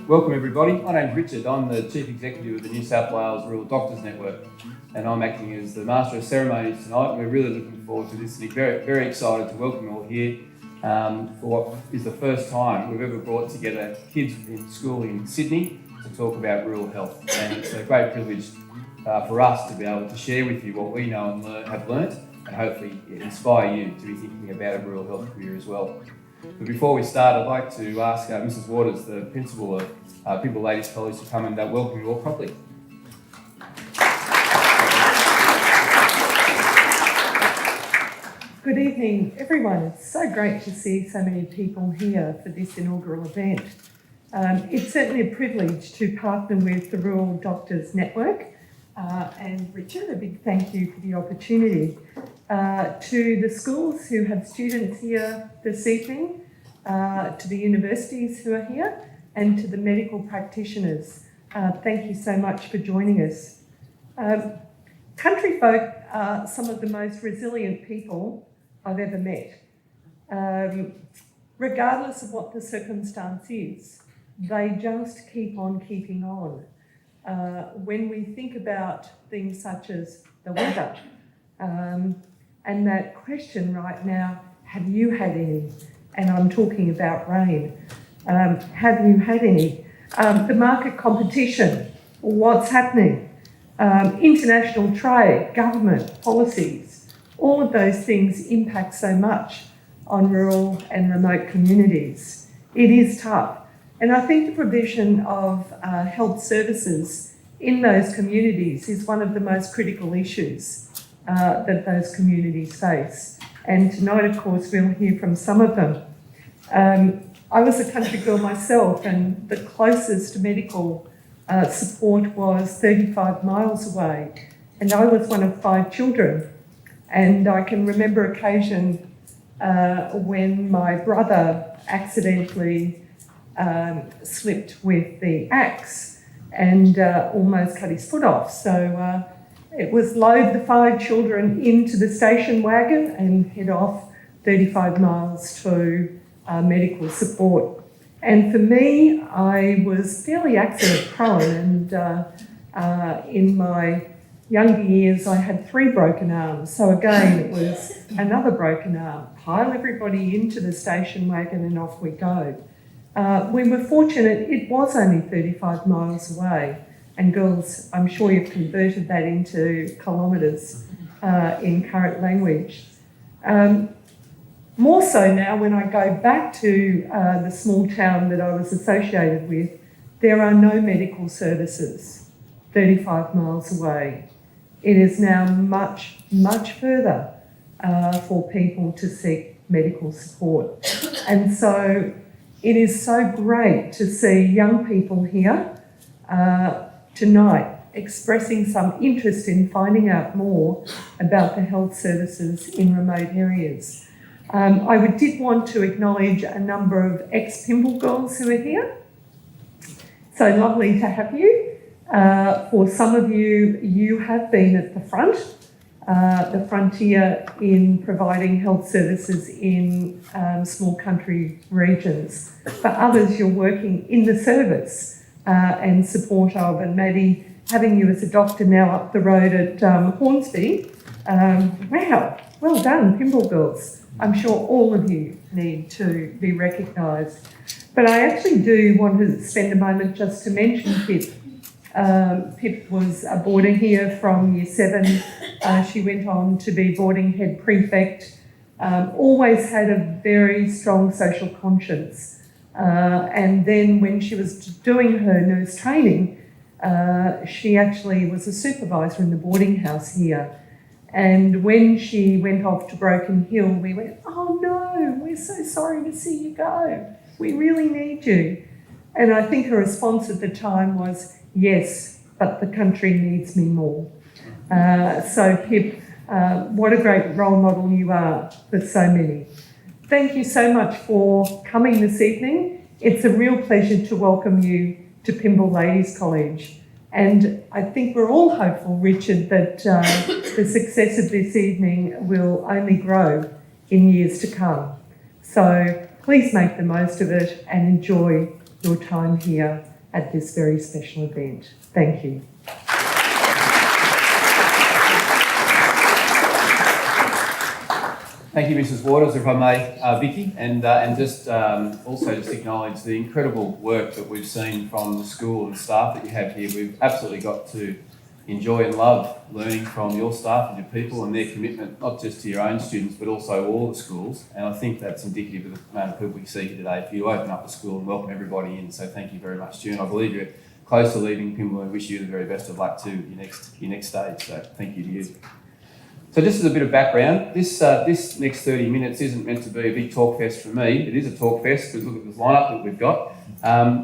Welcome everybody. My name's Richard. I'm the Chief Executive of the New South Wales Rural Doctors Network, and I'm acting as the Master of Ceremonies tonight. We're really looking forward to this and very, very excited to welcome you all here for what is the first time we've ever brought together kids in school in Sydney to talk about rural health. And it's a great privilege for us to be able to share with you what we know and have learnt, and hopefully inspire you to be thinking about a rural health career as well. But before we start, I'd like to ask Mrs. Waters, the Principal of Pymble Ladies College, to come and welcome you all properly. Good evening, everyone. It's so great to see so many people here for this inaugural event. It's certainly a privilege to partner with the Rural Doctors Network, and Richard, a big thank you for the opportunity. To the schools who have students here this evening, to the universities who are here, and to the medical practitioners, thank you so much for joining us. Country folk are some of the most resilient people I've ever met. Regardless of what the circumstance is, they just keep on keeping on. When we think about things such as the weather, and that question right now, have you had any? And I'm talking about rain. Have you had any? The market competition, what's happening? International trade, government, policies, all of those things impact so much on rural and remote communities. It is tough. And I think the provision of health services in those communities is one of the most critical issues that those communities face. And tonight, of course, we'll hear from some of them. I was a country girl myself, and the closest medical support was 35 miles away. And I was one of 5 children. And I can remember occasion when my brother accidentally slipped with the axe and almost cut his foot off. So it was load the 5 children into the station wagon and head off 35 miles to medical support. And for me, I was fairly accident prone, and in my younger years I had 3 broken arms. So again, it was another broken arm. Pile everybody into the station wagon and off we go. We were fortunate it was only 35 miles away. And girls, I'm sure you've converted that into kilometres in current language. More so now when I go back to the small town that I was associated with, there are no medical services 35 miles away. It is now much, much further for people to seek medical support. And so it is so great to see young people here tonight expressing some interest in finding out more about the health services in remote areas. I did want to acknowledge a number of ex-Pymble girls who are here. So lovely to have you. For some of you, you have been at the front, the frontier in providing health services in small country regions. For others, you're working in the service and support of, and maybe having you as a doctor now up the road at Hornsby. Wow, well done, Pymble girls. I'm sure all of you need to be recognised. But I actually do want to spend a moment just to mention Pip. Pip was a boarder here from Year 7. She went on to be boarding head prefect. Always had a very strong social conscience. And then when she was doing her nurse training, she actually was a supervisor in the boarding house here. And when she went off to Broken Hill, we went, oh no, we're so sorry to see you go. We really need you. And I think her response at the time was, yes, but the country needs me more. So Pip, what a great role model you are for so many. Thank you so much for coming this evening. It's a real pleasure to welcome you to Pymble Ladies College. And I think we're all hopeful, Richard, that the success of this evening will only grow in years to come. So please make the most of it and enjoy your time here at this very special event. Thank you. Thank you, Mrs. Waters, if I may, Vicky, and just also just acknowledge the incredible work that we've seen from the school and staff that you have here. We've absolutely got to enjoy and love learning from your staff and your people and their commitment, not just to your own students, but also all the schools. And I think that's indicative of the amount of people we see here today. For you to open up the school and welcome everybody in, so thank you very much, June. I believe you're close to leaving Pymble and wish you the very best of luck to your next stage. So thank you to you. So just as a bit of background, this next 30 minutes isn't meant to be a big talk fest for me. It is a talk fest because look at this lineup that we've got.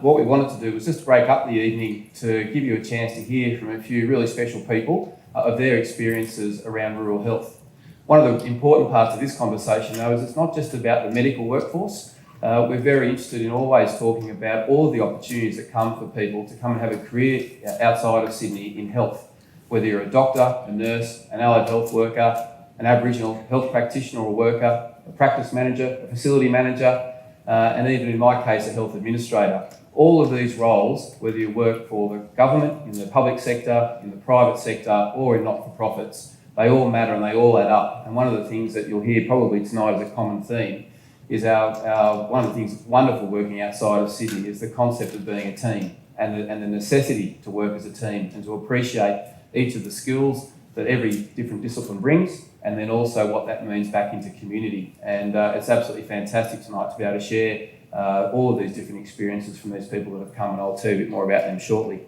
What we wanted to do was just break up the evening to give you a chance to hear from a few really special people of their experiences around rural health. One of the important parts of this conversation, though, is it's not just about the medical workforce. We're very interested in always talking about all of the opportunities that come for people to come and have a career outside of Sydney in health. Whether you're a doctor, a nurse, an allied health worker, an Aboriginal health practitioner or worker, a practice manager, a facility manager, and even in my case, a health administrator. All of these roles, whether you work for the government, in the public sector, in the private sector, or in not-for-profits, they all matter and they all add up. And one of the things that you'll hear probably tonight as a common theme is one of the things that's wonderful working outside of Sydney is the concept of being a team and the necessity to work as a team and to appreciate each of the skills that every different discipline brings, and then also what that means back into community. And it's absolutely fantastic tonight to be able to share all of these different experiences from these people that have come, and I'll tell you a bit more about them shortly.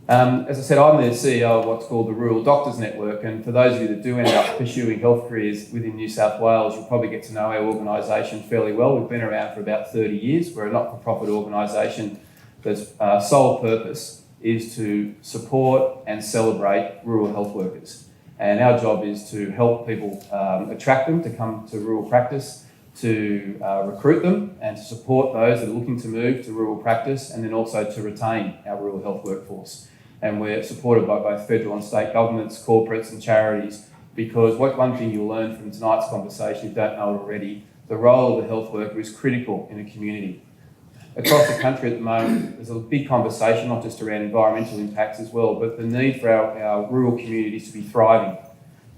As I said, I'm the CEO of what's called the Rural Doctors Network, and for those of you that do end up pursuing health careers within New South Wales, you'll probably get to know our organisation fairly well. We've been around for about 30 years. We're a not-for-profit organisation that's sole purpose is to support and celebrate rural health workers. And our job is to help people attract them to come to rural practice, to recruit them and to support those that are looking to move to rural practice, and then also to retain our rural health workforce. And we're supported by both federal and state governments, corporates and charities, because one thing you'll learn from tonight's conversation, if you don't know it already, the role of the health worker is critical in a community. Across the country at the moment, there's a big conversation, not just around environmental impacts as well, but the need for our rural communities to be thriving.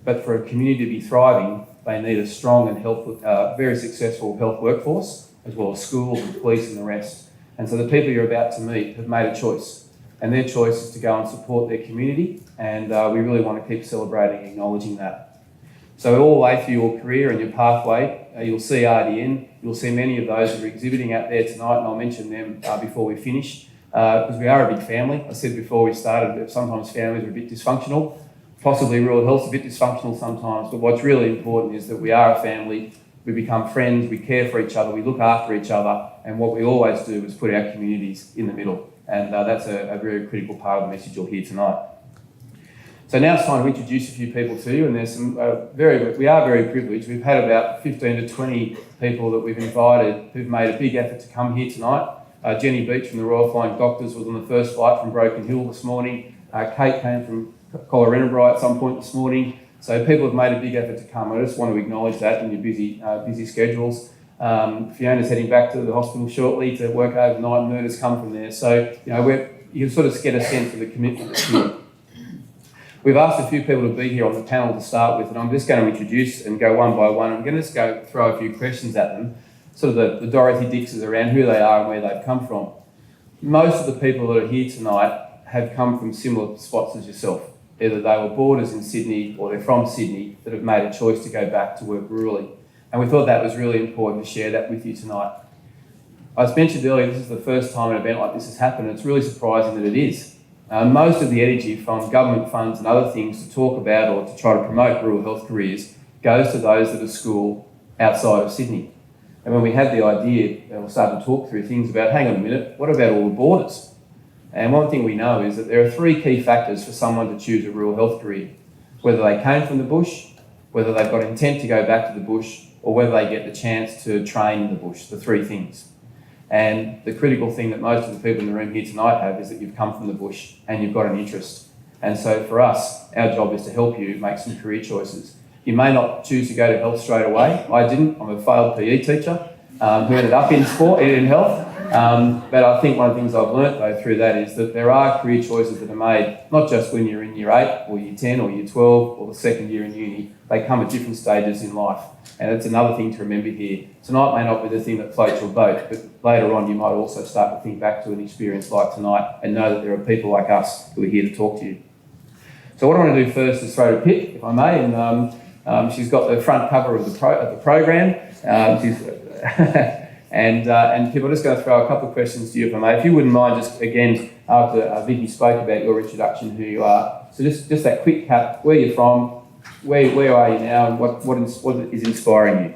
But for a community to be thriving, they need a strong and very successful health workforce, as well as schools and police and the rest. And so the people you're about to meet have made a choice, and their choice is to go and support their community, and we really want to keep celebrating and acknowledging that. So all the way through your career and your pathway, you'll see RDN, you'll see many of those that are exhibiting out there tonight, and I'll mention them before we finish, because we are a big family. I said before we started that sometimes families are a bit dysfunctional, possibly rural health's a bit dysfunctional sometimes, but what's really important is that we are a family, we become friends, we care for each other, we look after each other, and what we always do is put our communities in the middle, and that's a very critical part of the message you'll hear tonight. So now it's time to introduce a few people to you, and there's some we are very privileged. We've had about 15 to 20 people that we've invited who've made a big effort to come here tonight. Jenny Beach from the Royal Flying Doctors was on the first flight from Broken Hill this morning. Kate came from Collarenebri at some point this morning. So people have made a big effort to come. I just want to acknowledge that in your busy schedules. Fiona's heading back to the hospital shortly to work overnight, and Myrna's come from there. So, you can sort of get a sense of the commitment that's here. We've asked a few people to be here on the panel to start with, and I'm just going to introduce and go one by one. I'm going to just go throw a few questions at them, sort of the Dorothy Dixes around who they are and where they've come from. Most of the people that are here tonight have come from similar spots as yourself. Either they were boarders in Sydney or they're from Sydney that have made a choice to go back to work rurally. And we thought that was really important to share that with you tonight. I mentioned earlier, this is the first time an event like this has happened, and it's really surprising that it is. Most of the energy from government funds and other things to talk about or to try to promote rural health careers goes to those that are schooled outside of Sydney. And when we had the idea, we started to talk through things about, hang on a minute, what about all the boarders? And one thing we know is that there are three key factors for someone to choose a rural health career. Whether they came from the bush, whether they've got intent to go back to the bush, or whether they get the chance to train in the bush, the three things. And the critical thing that most of the people in the room here tonight have is that you've come from the bush and you've got an interest. And so for us, our job is to help you make some career choices. You may not choose to go to health straight away. I didn't. I'm a failed PE teacher who ended up in sport, in health. But I think one of the things I've learnt though through that is that there are career choices that are made, not just when you're in year 8 or year 10 or year 12 or the second year in uni, they come at different stages in life. And it's another thing to remember here. Tonight may not be the thing that floats your boat, but later on you might also start to think back to an experience like tonight and know that there are people like us who are here to talk to you. So what I want to do first is throw to Pip, if I may, and she's got the front cover of the program. And Pip, I'm just going to throw a couple of questions to you, if I may. If you wouldn't mind, just again, after Vicky spoke about your introduction, who you are, so just that quick cut, where you're from, where are you now, and what is inspiring you?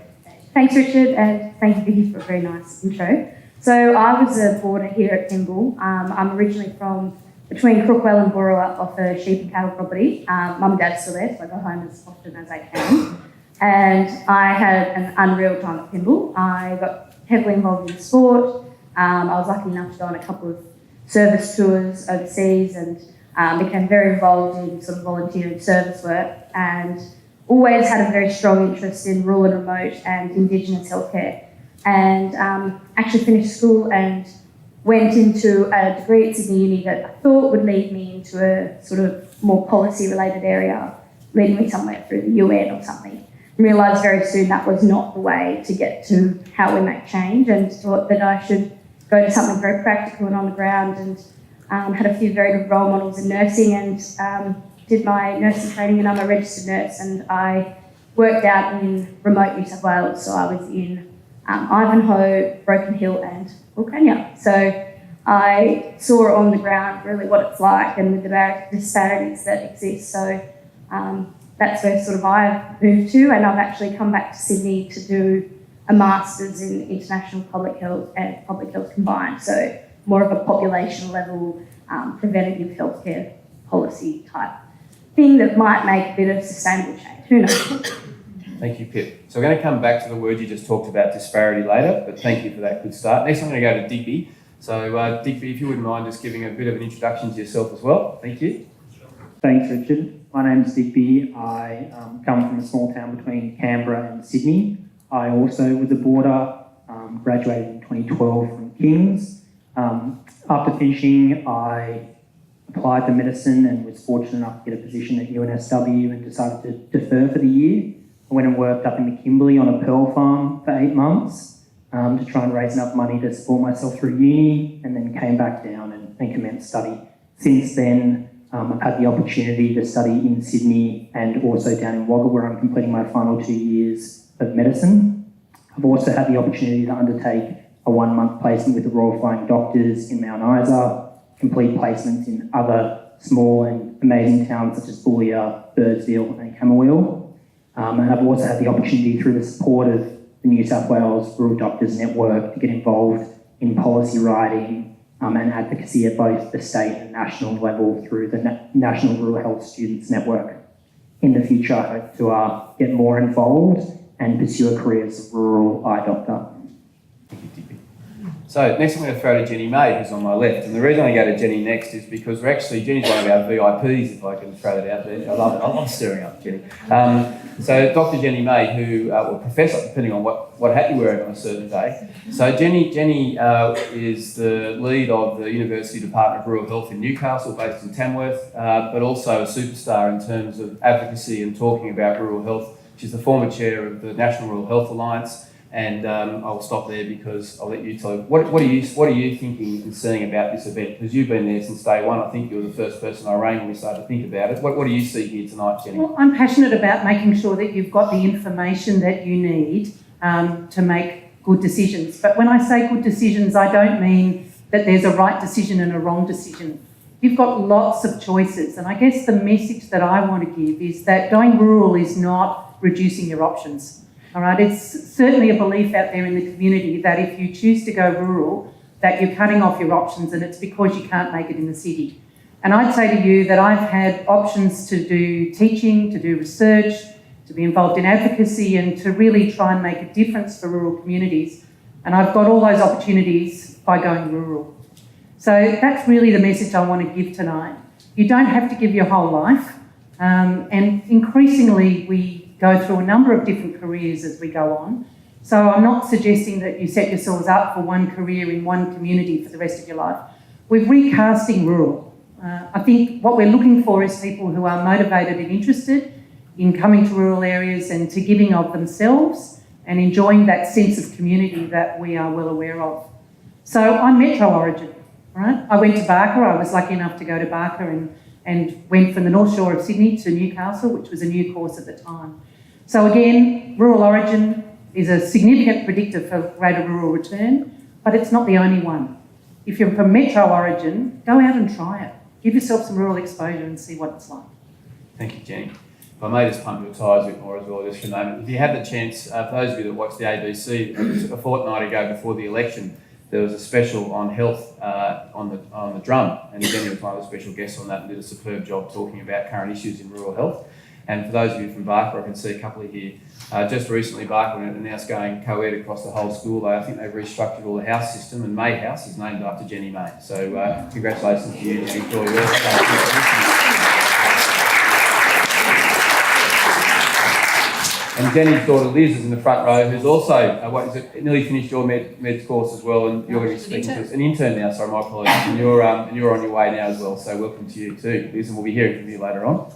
Thanks, Richard, and thank you, Vicky, for a very nice intro. So I was a boarder here at Pymble. I'm originally from between Crookwell and Borua off a sheep and cattle property. Mum and Dad's still there, so I go home as often as I can. And I had an unreal time at Pymble. I got heavily involved in sport. I was lucky enough to go on a couple of service tours overseas and became very involved in sort of volunteering service work, and always had a very strong interest in rural and remote and Indigenous healthcare. And actually finished school and went into a degree at Sydney Uni that I thought would lead me into a sort of more policy-related area, leading me somewhere through the UN or something. Realised very soon that was not the way to get to how we make change, and thought that I should go to something very practical and on the ground, and had a few very good role models in nursing, and did my nursing training, and I'm a registered nurse, and I worked out in remote New South Wales, so I was in Ivanhoe, Broken Hill and Wilcannia. So I saw on the ground really what it's like and the disparities that exist. So that's where sort of I moved to, and I've actually come back to Sydney to do a Masters in International Public Health and Public Health combined. So more of a population level preventative healthcare policy type thing that might make a bit of sustainable change. Who knows? Thank you, Pip. So we're going to come back to the word you just talked about, disparity, later, but thank you for that good start. Next I'm going to go to Digby. So Digby, if you wouldn't mind just giving a bit of an introduction to yourself as well. Thank you. Thanks, Richard. My name's Digby. I come from a small town between Canberra and Sydney. I also was a boarder, graduated in 2012 from King's. After finishing, I applied to medicine and was fortunate enough to get a position at NSW and decided to defer for the year. I went and worked up in the Kimberley on a pearl farm for 8 months to try and raise enough money to support myself through uni, and then came back down and commenced study. Since then, I've had the opportunity to study in Sydney and also down in Wagga, where I'm completing my final 2 years of medicine. I've also had the opportunity to undertake a 1-month placement with the Royal Flying Doctors in Mount Isa, complete placements in other small and amazing towns such as Boulia, Birdsville and Camberwell. And I've also had the opportunity through the support of the New South Wales Rural Doctors Network to get involved in policy writing and advocacy at both the state and national level through the National Rural Health Students Network. In the future, I hope to get more involved and pursue a career as a rural eye doctor. So next I'm going to throw to Jenny May, who's on my left. And the reason I go to Jenny next is because Jenny's one of our VIPs, if I can throw that out there. I love it. I'm stirring up, Jenny. So Dr. Jenny May, who, or Professor, depending on what hat you're wearing on a certain day. So Jenny is the lead of the University Department of Rural Health in Newcastle, based in Tamworth, but also a superstar in terms of advocacy and talking about rural health. She's the former chair of the National Rural Health Alliance. And I'll stop there because I'll let you tell. What are you thinking and seeing about this event? Because you've been there since day one. I think you were the first person I rang when we started to think about it. What do you see here tonight, Jenny? Well, I'm passionate about making sure that you've got the information that you need to make good decisions. But when I say good decisions, I don't mean that there's a right decision and a wrong decision. You've got lots of choices. And I guess the message that I want to give is that going rural is not reducing your options. All right, it's certainly a belief out there in the community that if you choose to go rural, that you're cutting off your options, and it's because you can't make it in the city. And I'd say to you that I've had options to do teaching, to do research, to be involved in advocacy, and to really try and make a difference for rural communities. And I've got all those opportunities by going rural. So that's really the message I want to give tonight. You don't have to give your whole life. And increasingly we go through a number of different careers as we go on. So I'm not suggesting that you set yourselves up for one career in one community for the rest of your life. We're recasting rural. I think what we're looking for is people who are motivated and interested in coming to rural areas and to giving of themselves and enjoying that sense of community that we are well aware of. So I'm Metro Origin, right? I went to Barker. I was lucky enough to go to Barker and went from the North Shore of Sydney to Newcastle, which was a new course at the time. So again, Rural Origin is a significant predictor for greater rural return, but it's not the only one. If you're from Metro Origin, go out and try it. Give yourself some rural exposure and see what it's like. Thank you, Jenny. If I may just pump your tyres a bit more as well, just for a moment. If you had the chance, for those of you that watched the ABC, a fortnight ago before the election, there was a special on health on the drum, and Jenny was one of the special guests on that and did a superb job talking about current issues in rural health. And for those of you from Barker, I can see a couple of here. Just recently, Barker announced going co-ed across the whole school. I think they've restructured all the house system, and May House is named after Jenny May. So congratulations to you, Jenny, for your work. And Jenny's daughter Liz is in the front row, who's also nearly finished your med course as well, and you're going to be speaking to us. An intern now, sorry, my apologies. And you're on your way now as well, so welcome to you too, Liz, and we'll be hearing from you later on.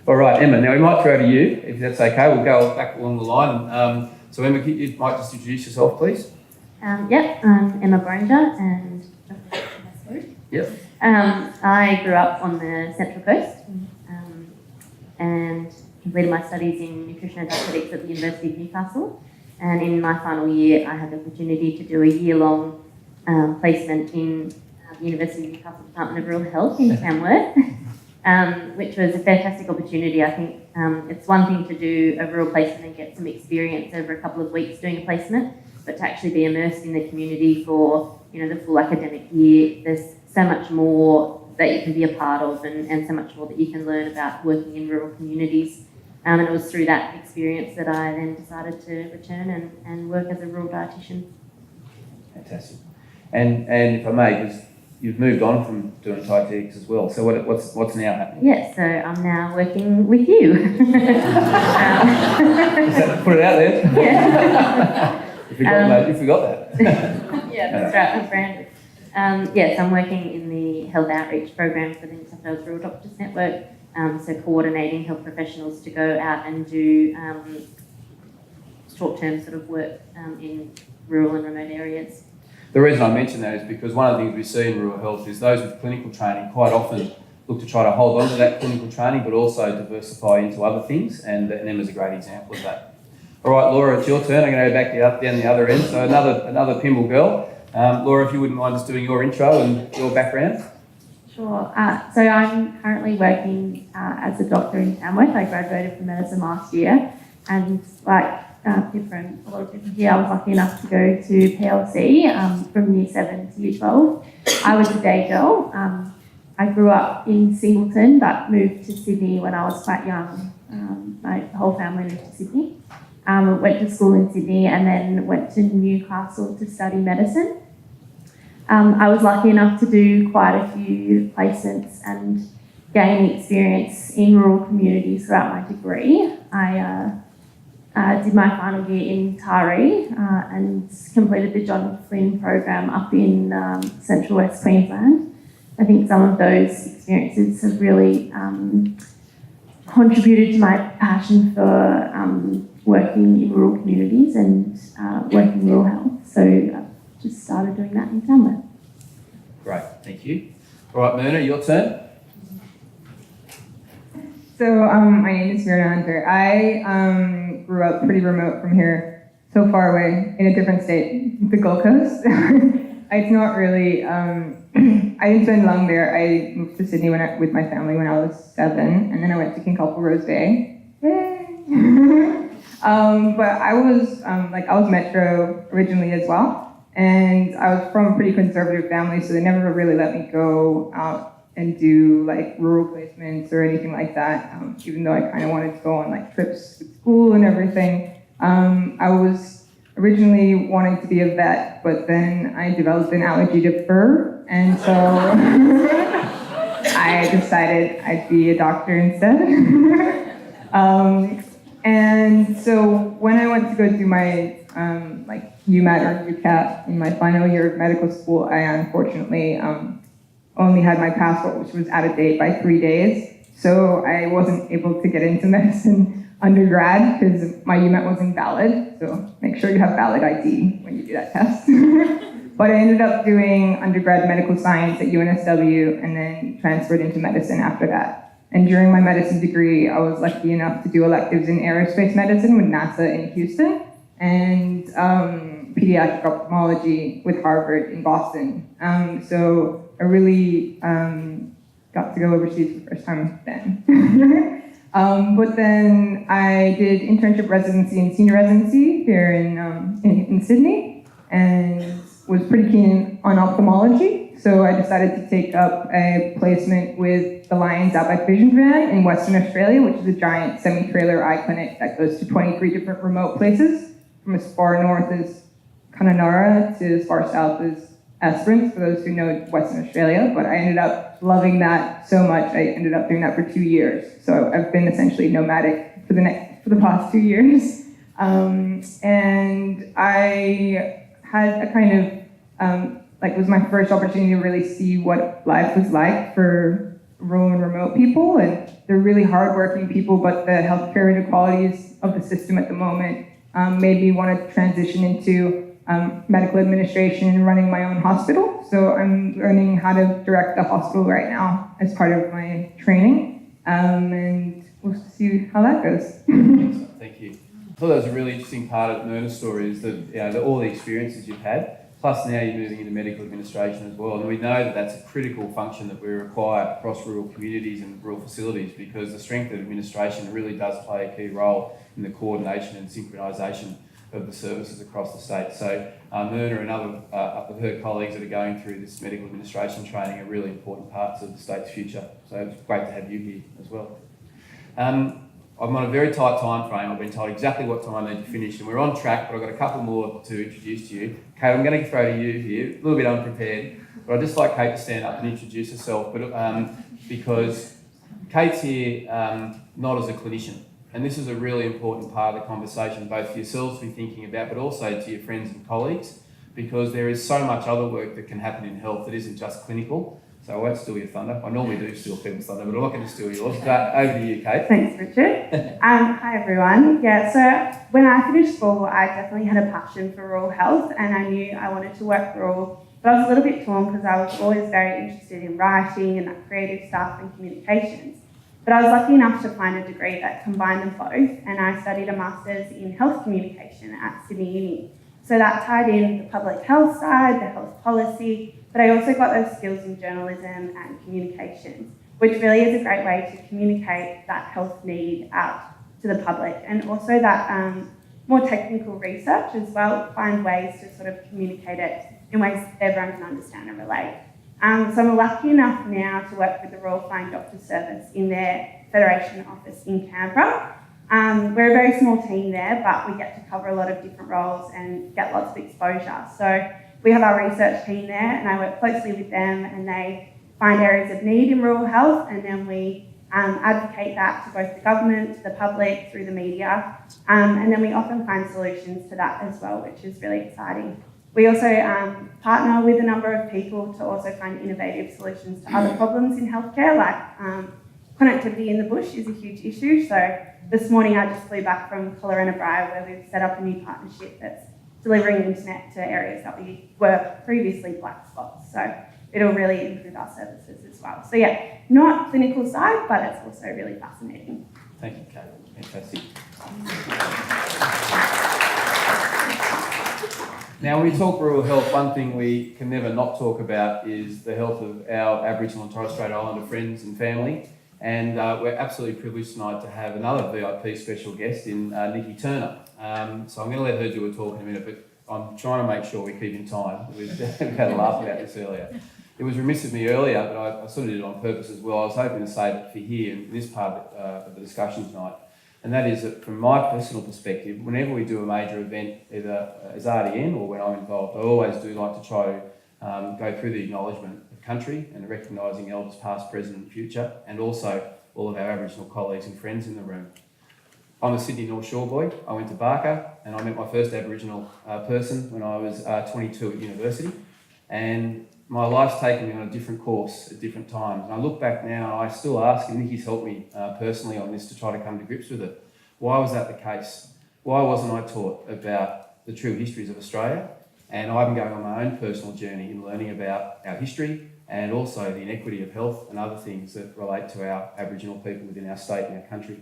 All right, Emma, now we might throw to you, if that's okay. We'll go back along the line. So Emma, you might just introduce yourself, please. I'm Emma Branger, and Yep. I grew up on the Central Coast and completed my studies in nutrition and dietetics at the University of Newcastle. And in my final year, I had the opportunity to do a year-long placement in the University of Newcastle Department of Rural Health in Tamworth. Which was a fantastic opportunity. I think it's one thing to do a rural placement and get some experience over a couple of weeks doing a placement, but to actually be immersed in the community for the full academic year, there's so much more that you can be a part of and so much more that you can learn about working in rural communities. And it was through that experience that I then decided to return and work as a rural dietitian. Fantastic. And if I may, because you've moved on from doing dietetics as well. So what's now happening? Yes, so I'm now working with you. Put it out there. Yeah. You forgot that. Yeah, that's right. I'm branded. Yes, I'm working in the health outreach program for the NSW Rural Doctors Network. So coordinating health professionals to go out and do short-term sort of work in rural and remote areas. The reason I mention that is because one of the things we see in rural health is those with clinical training quite often look to try to hold on to that clinical training, but also diversify into other things, and Emma's a great example of that. All right, Laura, it's your turn. I'm going to go back down the other end. So another Pymble girl. Laura, if you wouldn't mind just doing your intro and your background. Sure. So I'm currently working as a doctor in Tamworth. I graduated from medicine last year, and like a lot of people here, I was lucky enough to go to PLC from year 7 to year 12. I was a day girl. I grew up in Singleton, but moved to Sydney when I was quite young. My whole family moved to Sydney. Went to school in Sydney and then went to Newcastle to study medicine. I was lucky enough to do quite a few placements and gain experience in rural communities throughout my degree. I did my final year in Taree and completed the John Flynn program up in Central West Queensland. I think some of those experiences have really contributed to my passion for working in rural communities and working in rural health. So I've just started doing that in Tamworth. Great, thank you. All right, Myrna, your turn. So my name is Myrna Hunter. I grew up pretty remote from here, so far away in a different state, the Gold Coast. It's not really, I didn't spend long there. I moved to Sydney with my family when I was 7, and then I went to Kinkalpa Rose Bay. Yay! But I was Metro originally as well, and I was from a pretty conservative family, so they never really let me go out and do like rural placements or anything like that, even though I kind of wanted to go on like trips with school and everything. I was originally wanting to be a vet, but then I developed an allergy to fur, and so I decided I'd be a doctor instead. And so when I went to go do my UMAT or UCAT in my final year of medical school, I unfortunately only had my passport, which was out of date by 3 days. So I wasn't able to get into medicine undergrad because my UMAT wasn't valid. So make sure you have valid ID when you do that test. But I ended up doing undergrad medical science at UNSW and then transferred into medicine after that. And during my medicine degree, I was lucky enough to do electives in aerospace medicine with NASA in Houston and pediatric ophthalmology with Harvard in Boston. So I really got to go overseas for the first time then. But then I did internship residency and senior residency here in Sydney and was pretty keen on ophthalmology. So I decided to take up a placement with the Lions Outback Vision Van in Western Australia, which is a giant semi-trailer eye clinic that goes to 23 different remote places, from as far north as Kununurra to as far south as Esperance, for those who know Western Australia. But I ended up loving that so much, I ended up doing that for 2 years. So I've been essentially nomadic for the past 2 years. And I had a kind of, it was my first opportunity to really see what life was like for rural and remote people. And they're really hardworking people, but the healthcare inequalities of the system at the moment made me want to transition into medical administration and running my own hospital. So I'm learning how to direct a hospital right now as part of my training. And we'll see how that goes. Thank you. I thought that was a really interesting part of Myrna's story is that all the experiences you've had, plus now you're moving into medical administration as well. And we know that that's a critical function that we require across rural communities and rural facilities because the strength of administration really does play a key role in the coordination and synchronisation of the services across the state. So Myrna and other of her colleagues that are going through this medical administration training are really important parts of the state's future. So it's great to have you here as well. I'm on a very tight time frame. I've been told exactly what time I need to finish and we're on track, but I've got a couple more to introduce to you. Kate, I'm going to throw to you here, a little bit unprepared, but I'd just like Kate to stand up and introduce herself, because Kate's here not as a clinician. And this is a really important part of the conversation, both for yourselves to be thinking about, but also to your friends and colleagues, because there is so much other work that can happen in health that isn't just clinical. So I won't steal your thunder. I normally do steal people's thunder, but I'm not going to steal yours. But over to you, Kate. Thanks, Richard. Hi, everyone. Yeah, so when I finished school, I definitely had a passion for rural health and I knew I wanted to work rural, but I was a little bit torn because I was always very interested in writing and that creative stuff and communications. But I was lucky enough to find a degree that combined them both, and I studied a master's in health communication at Sydney Uni. So that tied in the public health side, the health policy, but I also got those skills in journalism and communications, which really is a great way to communicate that health need out to the public, and also that more technical research as well, find ways to sort of communicate it in ways everyone can understand and relate. So I'm lucky enough now to work with the Royal Flying Doctor Service in their Federation office in Canberra. We're a very small team there, but we get to cover a lot of different roles and get lots of exposure. So we have our research team there and I work closely with them and they find areas of need in rural health and then we advocate that to both the government, to the public, through the media. And then we often find solutions to that as well, which is really exciting. We also partner with a number of people to also find innovative solutions to other problems in healthcare, like connectivity in the bush is a huge issue. So this morning I just flew back from Colorado where we've set up a new partnership that's delivering internet to areas that we were previously black spots. So it'll really improve our services as well. So yeah, not clinical side, but it's also really fascinating. Thank you, Kate. Fantastic. Now, when we talk rural health, one thing we can never not talk about is the health of our Aboriginal and Torres Strait Islander friends and family. And we're absolutely privileged tonight to have another VIP special guest in Nikki Turner. So I'm going to let her do a talk in a minute, but I'm trying to make sure we keep in time. We've had a laugh about this earlier. It was remiss of me earlier, but I sort of did it on purpose as well. I was hoping to save it for here in this part of the discussion tonight. And that is that from my personal perspective, whenever we do a major event, either as RDN or when I'm involved, I always do like to try to go through the acknowledgement of country and recognising elders past, present and future, and also all of our Aboriginal colleagues and friends in the room. I'm a Sydney North Shore boy. I went to Barker and I met my first Aboriginal person when I was 22 at university. And my life's taken me on a different course at different times. And I look back now and I still ask, and Nikki's helped me personally on this to try to come to grips with it. Why was that the case? Why wasn't I taught about the true histories of Australia? And I've been going on my own personal journey in learning about our history and also the inequity of health and other things that relate to our Aboriginal people within our state and our country.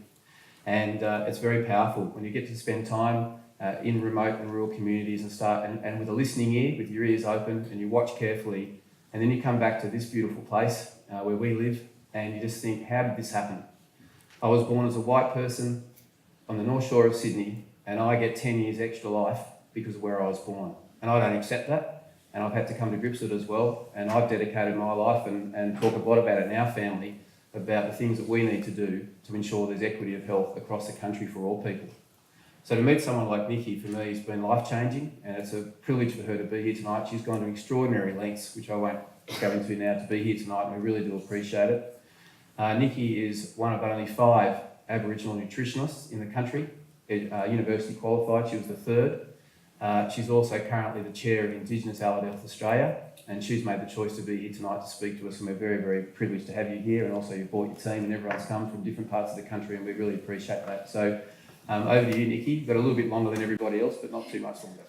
And it's very powerful when you get to spend time in remote and rural communities and with a listening ear, with your ears open, and you watch carefully, and then you come back to this beautiful place where we live, and you just think, how did this happen? I was born as a white person on the North Shore of Sydney, and I get 10 years extra life because of where I was born. And I don't accept that, and I've had to come to grips with it as well, and I've dedicated my life and talk a lot about it in our family, about the things that we need to do to ensure there's equity of health across the country for all people. So to meet someone like Nikki, for me, has been life-changing, and it's a privilege for her to be here tonight. She's gone to extraordinary lengths, which I won't go into now, to be here tonight, and we really do appreciate it. Nikki is one of only 5 Aboriginal nutritionists in the country, university qualified. She was the 3rd. She's also currently the chair of Indigenous Allied Health Australia, and she's made the choice to be here tonight to speak to us, and we're very, very privileged to have you here, and also you've brought your team, and everyone's come from different parts of the country, and we really appreciate that. So over to you, Nikki. You've got a little bit longer than everybody else, but not too much longer.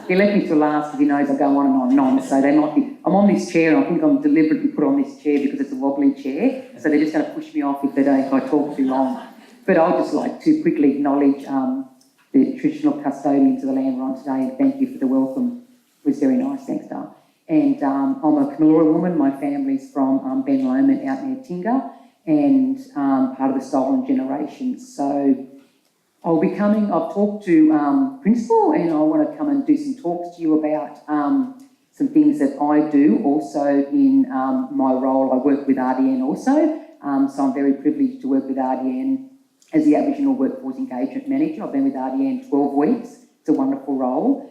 He left me to last because he knows I go on and on and on, so they might be, I'm on this chair and I think I'm deliberately put on this chair because it's a wobbly chair, so they're just going to push me off if I talk too long. But I'd just like to quickly acknowledge the traditional custodians of the land we're on today, and thank you for the welcome. It was very nice, thanks, Dar. And I'm a Camilla woman. My family's from Ben Lomond out near Tinga, and part of the stolen generations. So I'll be coming, I've talked to Principal, and I want to come and do some talks to you about some things that I do also in my role. I work with RDN also, so I'm very privileged to work with RDN as the Aboriginal Workforce Engagement Manager. I've been with RDN 12 weeks. It's a wonderful role.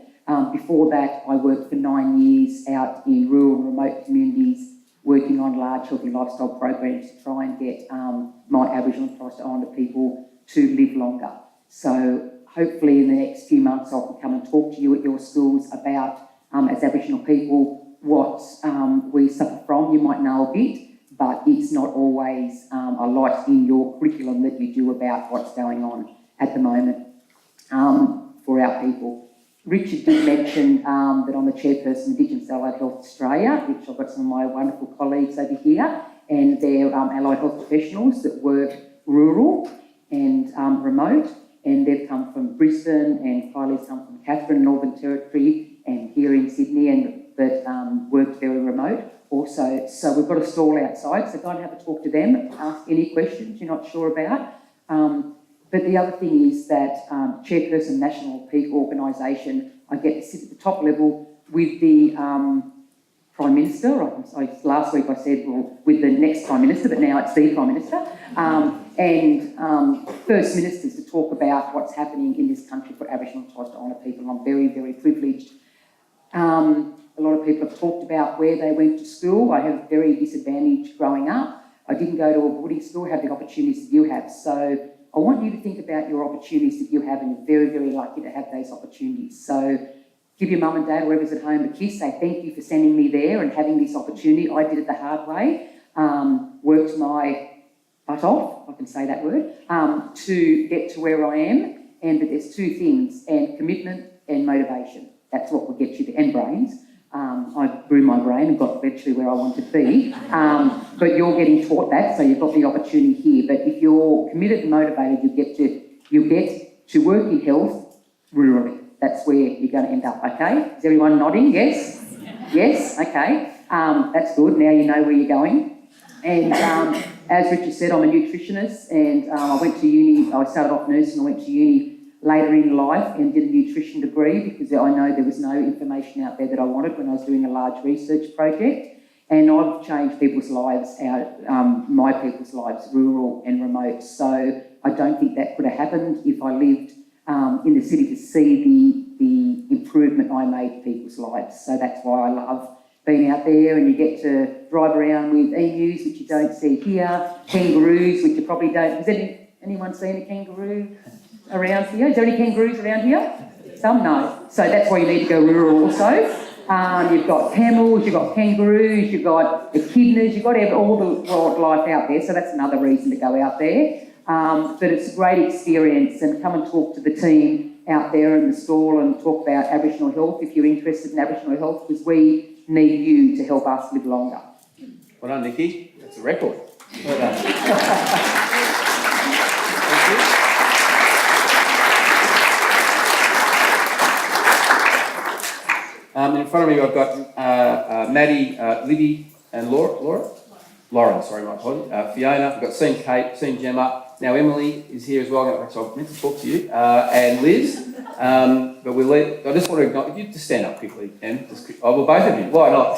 Before that, I worked for 9 years out in rural and remote communities, working on large healthy lifestyle programs to try and get my Aboriginal and Torres Strait Islander people to live longer. So hopefully in the next few months I can come and talk to you at your schools about, as Aboriginal people, what we suffer from. You might know a bit, but it's not always a lot in your curriculum that you do about what's going on at the moment for our people. Richard did mention that I'm the chairperson of Indigenous Allied Health Australia, which I've got some of my wonderful colleagues over here, and they're allied health professionals that work rural and remote, and they've come from Brisbane, and Kylie's come from Katherine, Northern Territory, and here in Sydney, but worked very remote also. So we've got a stall outside, so go and have a talk to them, ask any questions you're not sure about. But the other thing is that chairperson National Peak Organisation, I get to sit at the top level with the Prime Minister. Last week I said, well, with the next Prime Minister, but now it's the Prime Minister, and First Ministers to talk about what's happening in this country for Aboriginal and Torres Strait Islander people. I'm very, very privileged. A lot of people have talked about where they went to school. I have very disadvantaged growing up. I didn't go to a boarding school, have the opportunities that you have. So I want you to think about your opportunities that you have, and you're very, very lucky to have those opportunities. So give your mum and dad, whoever's at home, a kiss, say thank you for sending me there and having this opportunity. I did it the hard way, worked my butt off, I can say that word, to get to where I am. And but there's 2 things, and commitment and motivation. That's what will get you there, and brains. I grew my brain and got eventually where I wanted to be. But you're getting taught that, so you've got the opportunity here. But if you're committed and motivated, you get to work in health rurally. That's where you're going to end up, okay? Is everyone nodding? Yes? Yes? Okay. That's good. Now you know where you're going. And as Richard said, I'm a nutritionist, and I went to uni. I started off nursing. I went to uni later in life and did a nutrition degree because I know there was no information out there that I wanted when I was doing a large research project. And I've changed people's lives my people's lives, rural and remote. So I don't think that could have happened if I lived in the city to see the improvement I made to people's lives. So that's why I love being out there, and you get to drive around with emus, which you don't see here, kangaroos, which you probably don't. Anyone seen a kangaroo around here? Is there any kangaroos around here? Some no. So that's why you need to go rural also. You've got camels, you've got kangaroos, you've got echidnas, you've got all the wildlife out there. So that's another reason to go out there. But it's a great experience, and come and talk to the team out there in the stall and talk about Aboriginal health if you're interested in Aboriginal health, because we need you to help us live longer. Well done, Nikki. That's a record. Well done. Thank you. In front of me, I've got Maddie, Libby, and Lauren, sorry, my apologies. Fiona, I've got seen Kate, seen Gemma. Now Emily is here as well, so I meant to talk to you, and Liz. But I just want to acknowledge, you just stand up quickly, Em. Well, both of you, why not?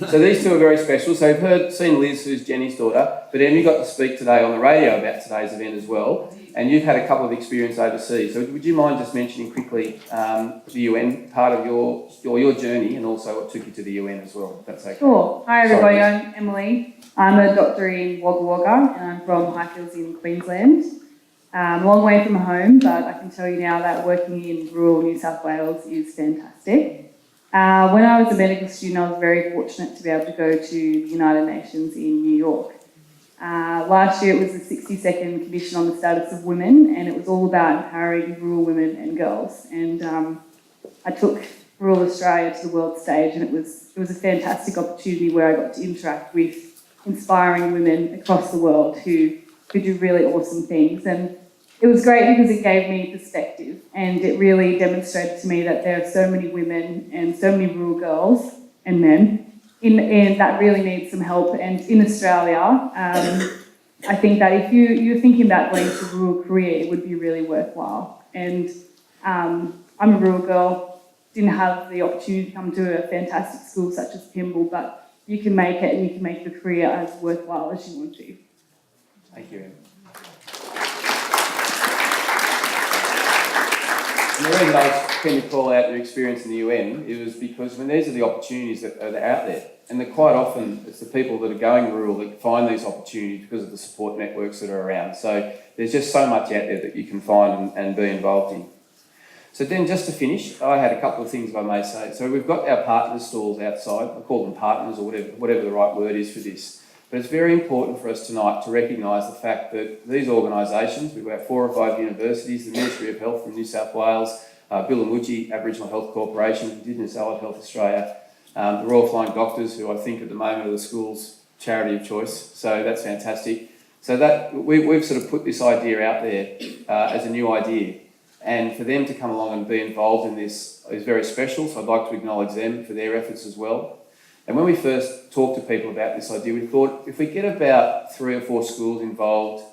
So these two are very special. So you've seen Liz, who's Jenny's daughter, but Em, you got to speak today on the radio about today's event as well, and you've had a couple of experiences overseas. So would you mind just mentioning quickly the UN part of your journey, and also what took you to the UN as well, if that's okay? Sure. Hi everybody, Sorry, I'm Emily. I'm a doctor in Wagga Wagga and I'm from Highfields in Queensland. A long way from home, but I can tell you now that working in rural New South Wales is fantastic. When I was a medical student, I was very fortunate to be able to go to the United Nations in New York. Last year it was the 62nd Commission on the Status of Women, and it was all about empowering rural women and girls. And I took rural Australia to the world stage, and it was a fantastic opportunity where I got to interact with inspiring women across the world who do really awesome things. And it was great because it gave me perspective, and it really demonstrated to me that there are so many women and so many rural girls and men and that really need some help. And in Australia, I think that if you're thinking about going to a rural career, it would be really worthwhile. And I'm a rural girl, didn't have the opportunity to come to a fantastic school such as Pymble, but you can make it, and you can make the career as worthwhile as you want to. Thank you, Em. And the reason I was keen to call out your experience in the UN, it was because these are the opportunities that are out there, and they're quite often it's the people that are going rural that find these opportunities because of the support networks that are around. So there's just so much out there that you can find and be involved in. So then, just to finish, I had a couple of things I may say. So we've got our partner stalls outside. I call them partners, or whatever the right word is for this. But it's very important for us tonight to recognise the fact that these organisations, we've got 4 or 5 universities, the Ministry of Health from New South Wales, Billamucci Aboriginal Health Corporation, Indigenous Allied Health Australia, the Royal Flying Doctors, who I think at the moment are the school's charity of choice. So that's fantastic. So that we've sort of put this idea out there as a new idea. And for them to come along and be involved in this is very special, so I'd like to acknowledge them for their efforts as well. And when we first talked to people about this idea, we thought if we get about 3 or 4 schools involved,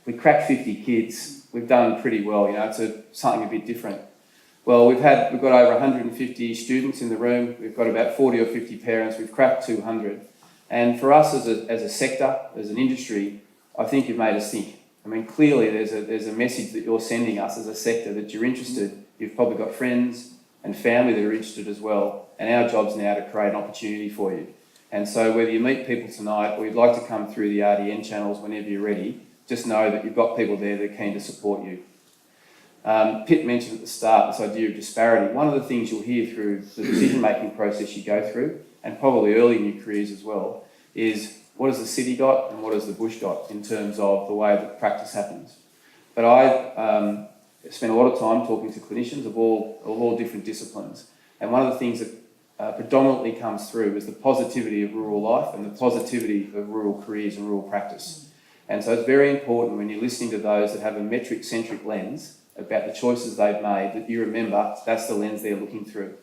we crack 50 kids, we've done pretty well, it's something a bit different. Well, we've got over 150 students in the room, we've got about 40 or 50 parents, we've cracked 200. And for us as a sector, as an industry, I think you've made us think. I mean, clearly there's a message that you're sending us as a sector that you're interested. You've probably got friends and family that are interested as well. And our job's now to create an opportunity for you. And so whether you meet people tonight or you'd like to come through the RDN channels whenever you're ready, just know that you've got people there that are keen to support you. Pitt mentioned at the start this idea of disparity. One of the things you'll hear through the decision-making process you go through, and probably early in your careers as well, is what has the city got and what has the bush got in terms of the way that practice happens. But I spent a lot of time talking to clinicians of all different disciplines. And one of the things that predominantly comes through is the positivity of rural life and the positivity of rural careers and rural practice. And so it's very important when you're listening to those that have a metric-centric lens about the choices they've made that you remember that's the lens they're looking through.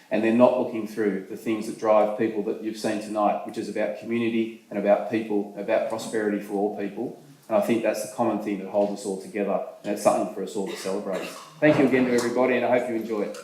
And they're not looking through the things that drive people that you've seen tonight, which is about community and about people, about prosperity for all people. And I think that's the common thing that holds us all together, and it's something for us all to celebrate. Thank you again to everybody, and I hope you enjoy it.